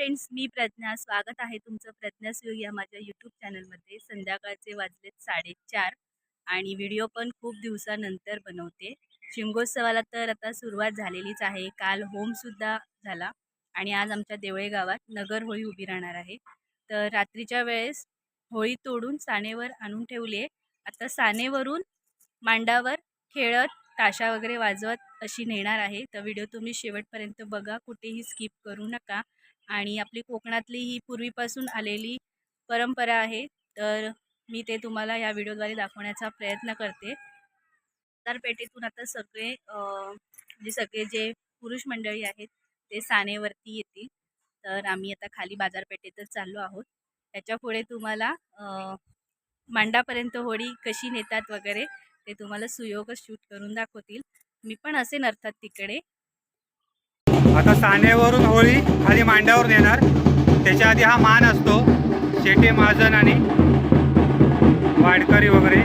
Friends, मी प्रज्ञा. स्वागत आहे तुमचं प्रज्ञास योग या माझ्या यूट्यूब चॅनलमध्ये. संध्याकाळचे वाजलेत 4:30 आणि व्हिडिओ पण खूप दिवसानंतर बनवते. शिमगोत्सवाला तर आता सुरुवात झालेलीच आहे. काल होमसुद्धा झाला आणि आज आमच्या देवळे गावात नगर होळी उभी राहणार आहे. तर रात्रीच्या वेळेस होळी तोडून सानेवर आणून ठेवली आहे. आता सानेवरून मांडावर खेळत ताशा वगैरे वाजवत अशी नेणार आहे. तर व्हिडिओ तुम्ही शेवटपर्यंत बघा, कुठेही स्किप करू नका. आणि आपली कोकणातली ही पूर्वीपासून आलेली परंपरा आहे, तर मी ते तुम्हाला या व्हिडिओद्वारे दाखवण्याचा प्रयत्न करते. बाजारपेठेतून आता म्हणजे सगळे जे पुरुष मंडळी आहेत ते सानेवरती येतील. तर आम्ही आता खाली बाजारपेठेतच चाललो आहोत. त्याच्या पुढे तुम्हाला मांडापर्यंत होळी कशी नेतात वगैरे ते तुम्हाला सुयोगच शूट करून दाखवतील. मी पण असेन अर्थात तिकडे. आता सानेवरून होळी खाली मांडावर नेणार. त्याच्या आधी हा मान असतो, शेटे महाजन आणि वाडकरी वगैरे.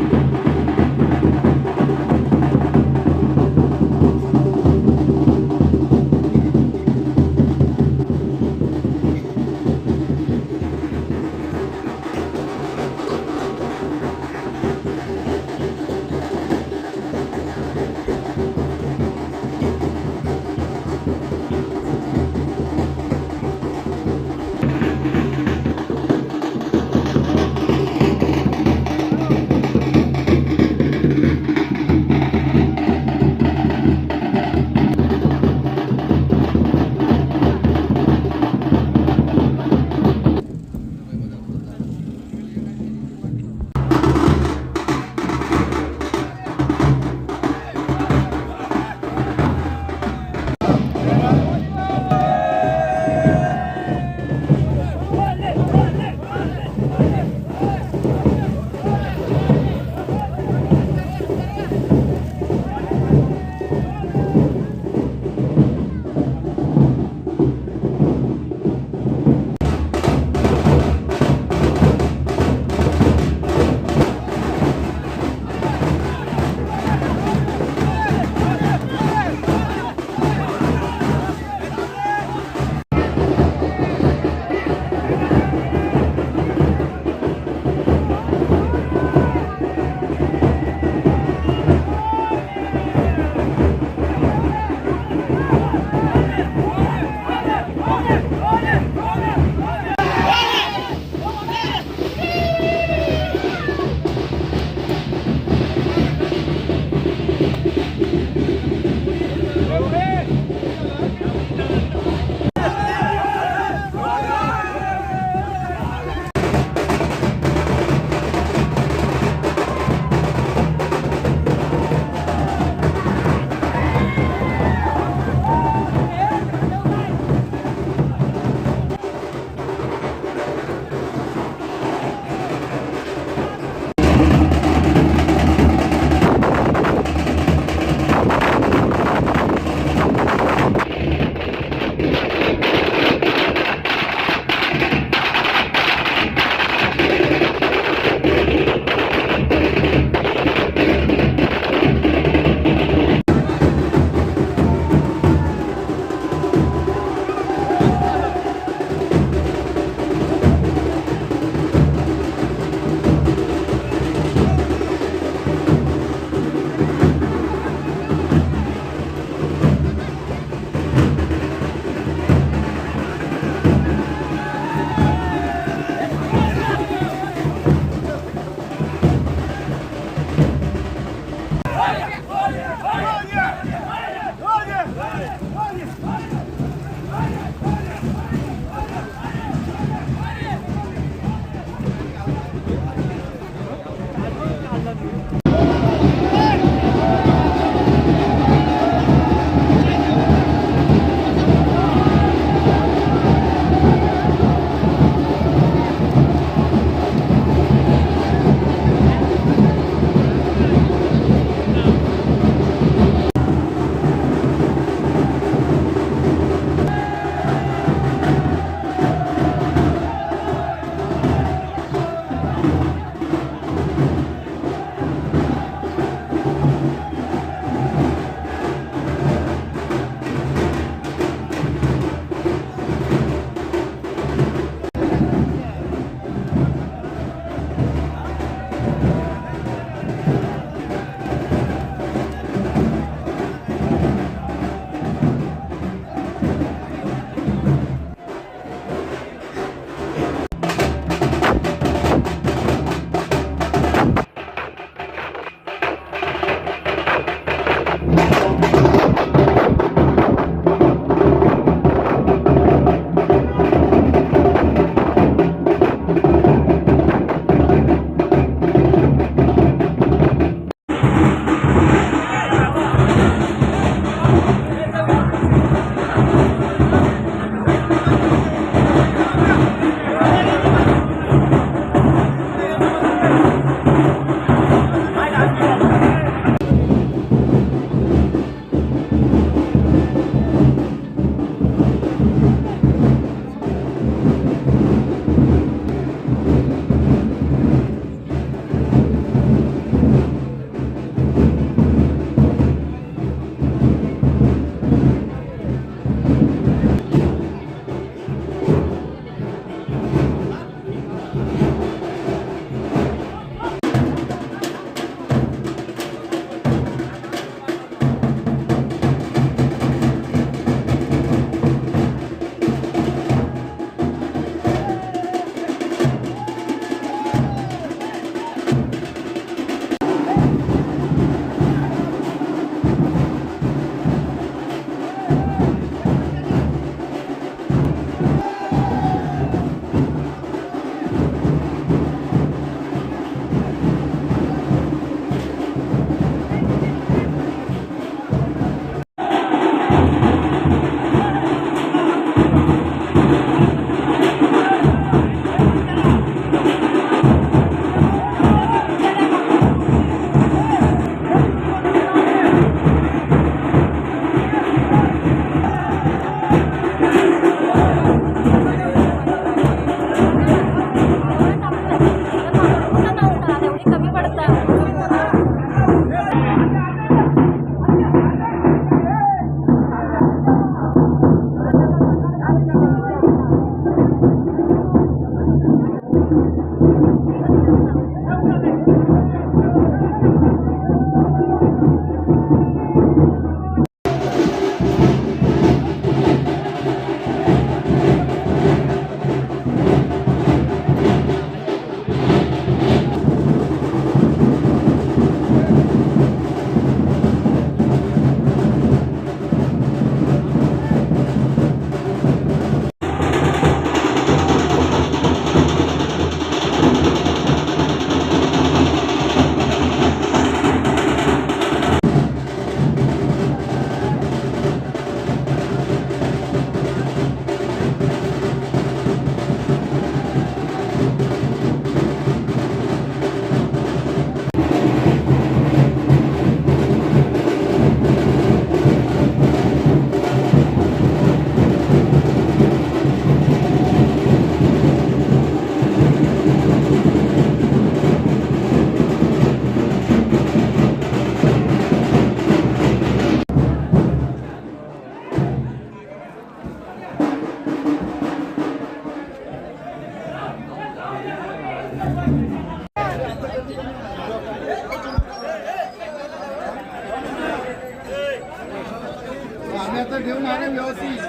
आम्ही आता ठेवून आले व्यवस्थित.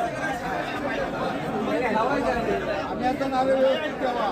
आम्ही आता नावे व्यवस्थित ठेवा.